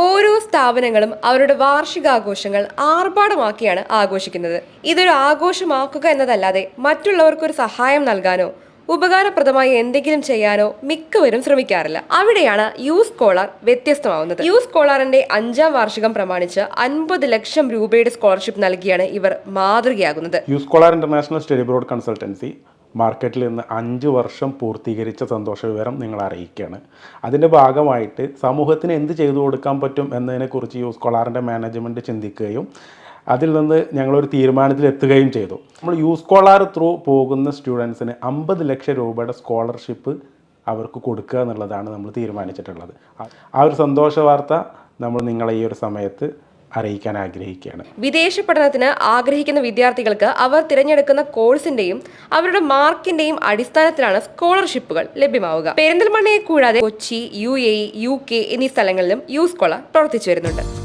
ഓരോ സ്ഥാപനങ്ങളും അവരുടെ വാർഷികാഘോഷങ്ങൾ ആർഭാടമാക്കിയാണ് ആഘോഷിക്കുന്നത്. ഇതൊരു ആഘോഷമാക്കുക എന്നതല്ലാതെ മറ്റുള്ളവർക്കൊരു സഹായം നൽകാനോ ഉപകാരപ്രദമായി എന്തെങ്കിലും ചെയ്യാനോ മിക്കവരും ശ്രമിക്കാറില്ല. അവിടെയാണ് യൂത്ത് സ്കോളർ വ്യത്യസ്തമാവുന്നത്. യൂത്ത് സ്കോളറിന്റെ 5ാം വാർഷികം പ്രമാണിച്ച് 50 ലക്ഷം രൂപയുടെ സ്കോളർഷിപ്പ് നൽകിയാണ് ഇവർ മാതൃകയാകുന്നത്. Youth scholar international study abroad consultancy മാർക്കറ്റിൽ നിന്ന് 5 വർഷം പൂർത്തീകരിച്ച സന്തോഷ വിവരം നിങ്ങൾ അറിയിക്കുകയാണ്. അതിൻ്റെ ഭാഗമായിട്ട് സമൂഹത്തിന് എന്ത് ചെയ്തു കൊടുക്കാൻ പറ്റും എന്നതിനെക്കുറിച്ച് യൂത്ത് സ്കോളറിൻ്റെ മാനേജ്മെൻറ്റ് ചിന്തിക്കുകയും അതിൽ നിന്ന് ഞങ്ങളൊരു തീരുമാനത്തിലെത്തുകയും ചെയ്തു. നമ്മൾ യൂത്ത് സ്കോളർ ത്രൂ പോകുന്ന സ്റ്റുഡൻസിന് 50 ലക്ഷം രൂപയുടെ സ്കോളർഷിപ്പ് അവർക്ക് കൊടുക്കുക എന്നുള്ളതാണ് നമ്മൾ തീരുമാനിച്ചിട്ടുള്ളത്. ആ ഒരു സന്തോഷ വാർത്ത നമ്മൾ നിങ്ങളെ ഈ ഒരു സമയത്ത് അറിയിക്കാൻ ആഗ്രഹിക്കുകയാണ്. വിദേശ പഠനത്തിന് ആഗ്രഹിക്കുന്ന വിദ്യാർത്ഥികൾക്ക് അവർ തിരഞ്ഞെടുക്കുന്ന കോഴ്സിന്റെയും അവരുടെ മാർക്കിന്റെയും അടിസ്ഥാനത്തിലാണ് സ്കോളർഷിപ്പുകൾ ലഭ്യമാവുക. പെരിന്തൽമണ്ണയെ കൂടാതെ കൊച്ചി, UAE, UK എന്നീ സ്ഥലങ്ങളിലും യൂത്ത് സ്കോളർ പ്രവർത്തിച്ചു വരുന്നുണ്ട്.